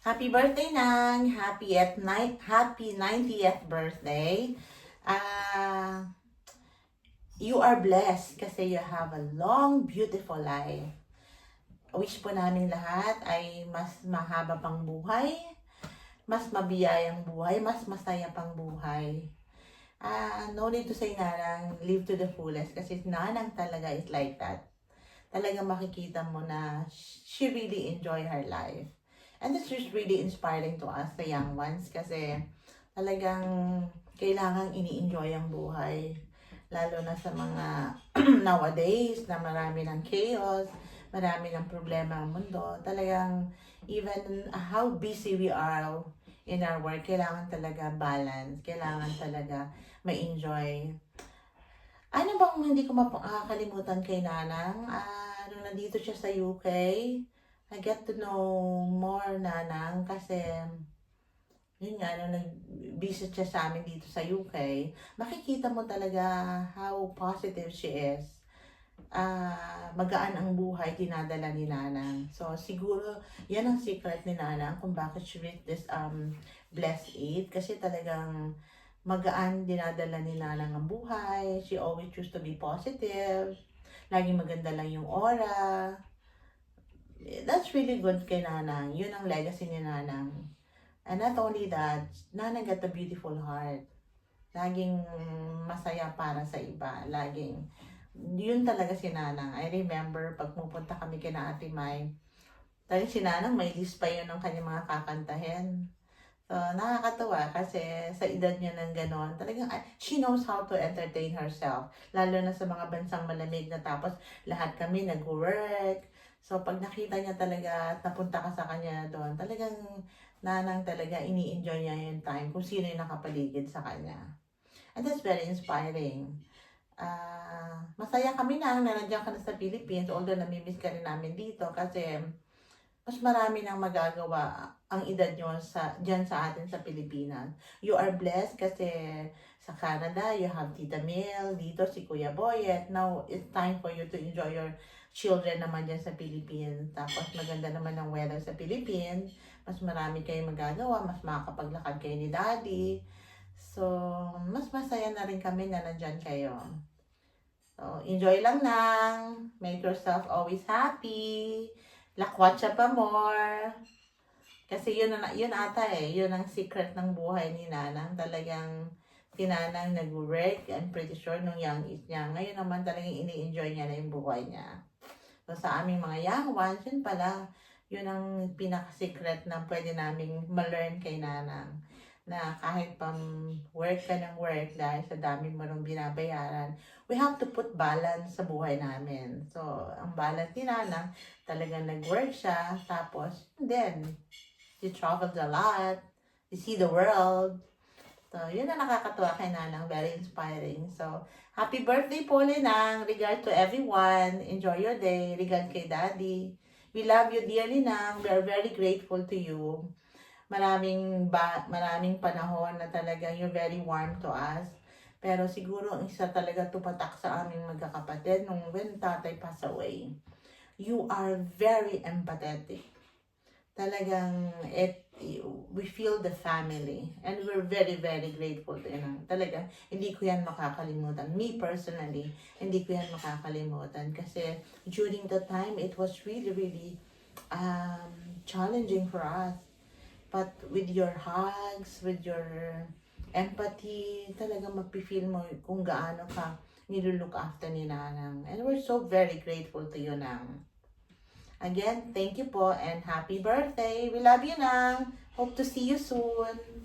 Happy birthday, Nang! Happy 90th birthday. Ah, you are blessed kasi you have a long, beautiful life. Wish po namin lahat ay mas mahaba pang buhay, mas mabiyayang buhay, mas masaya pang buhay. No need to say Nanang, live to the fullest kasi Nanang talaga is like that. Talagang makikita mo na she really enjoy her life. And this is really inspiring to us, the young ones, kasi talagang kailangan ini-enjoy ang buhay. Lalo na sa mga nowadays na marami ng chaos, marami ng problema ang mundo. Talagang even how busy we are in our work, kailangan talaga balance, kailangan talaga ma-enjoy. Ano bang hindi ko makakalimutan kay Nanang? Nung nandito siya sa UK, I get to know more Nanang kasi yun nga, nung nag-visit siya sa amin dito sa UK, makikita mo talaga how positive she is. Magaan ang buhay, dinadala ni Nanang. So, siguro, yan ang secret ni Nanang kung bakit she reached this blessed age. Kasi talagang magaan dinadala ni Nanang ang buhay. She always choose to be positive. Laging maganda lang yung aura. That's really good kay Nanang. Yun ang legacy ni Nanang. And not only that, Nanang got a beautiful heart. Laging masaya para sa iba. Laging, yun talaga si Nanang. I remember, pag pupunta kami kina Ate Mai, talagang si Nanang may list pa yun ng kanyang mga kakantahin. So, nakakatawa kasi sa edad niya ng ganon, talagang she knows how to entertain herself. Lalo na sa mga bansang malamig na tapos lahat kami nag-work. So, pag nakita niya talaga, napunta ka sa kanya doon, talagang Nanang talaga ini-enjoy niya yung time kung sino yung nakapaligid sa kanya. And that's very inspiring. Masaya kami na nandiyan ka na sa Philippines, although namimiss ka rin namin dito kasi mas marami nang magagawa ang edad nyo dyan sa atin sa Pilipinas. You are blessed kasi sa Canada, you have Tita Mel, dito si Kuya Boyet. Now, it's time for you to enjoy your children naman dyan sa Philippines. Tapos maganda naman ang weather sa Philippines. Mas marami kayong magagawa, mas makakapaglakad kayo ni Daddy. So, mas masaya na rin kami na nandyan kayo. So, enjoy lang nang. Make yourself always happy. Lakwatsa pa more. Kasi yun ata yun ang secret ng buhay ni Nanang. Talagang si Nanang nag-work, I'm pretty sure, nung young age niya. Ngayon naman talagang ini-enjoy niya na yung buhay niya. So sa aming mga young ones, yun pala, yun ang pinaka-secret na pwede naming ma-learn kay Nanang. Na kahit pang work ka ng work dahil sa dami mo nung binabayaran, we have to put balance sa buhay namin. So, ang balance ni Nanang, talagang nag-work siya, tapos, then, she traveled a lot, you see the world. So, yun ang nakakatuwa kay Nanang, very inspiring. So, happy birthday po, Ninang. Regard to everyone. Enjoy your day. Regard kay Daddy. We love you dearly, Nang. We are very grateful to you. Maraming panahon na talaga you're very warm to us. Pero siguro ang isa talaga tumatak sa aming magkakapatid nung when tatay passed away. You are very empathetic. Talagang we feel the family and we're very, very grateful to you. Talaga, hindi ko yan makakalimutan. Me personally, hindi ko yan makakalimutan kasi during the time, it was really, really challenging for us. But with your hugs, with your empathy, talagang mapifeel mo kung gaano ka nilulook after ni Nanang. And we're so very grateful to you, Nang. Again, thank you po and happy birthday. We love you, Nang. Hope to see you soon.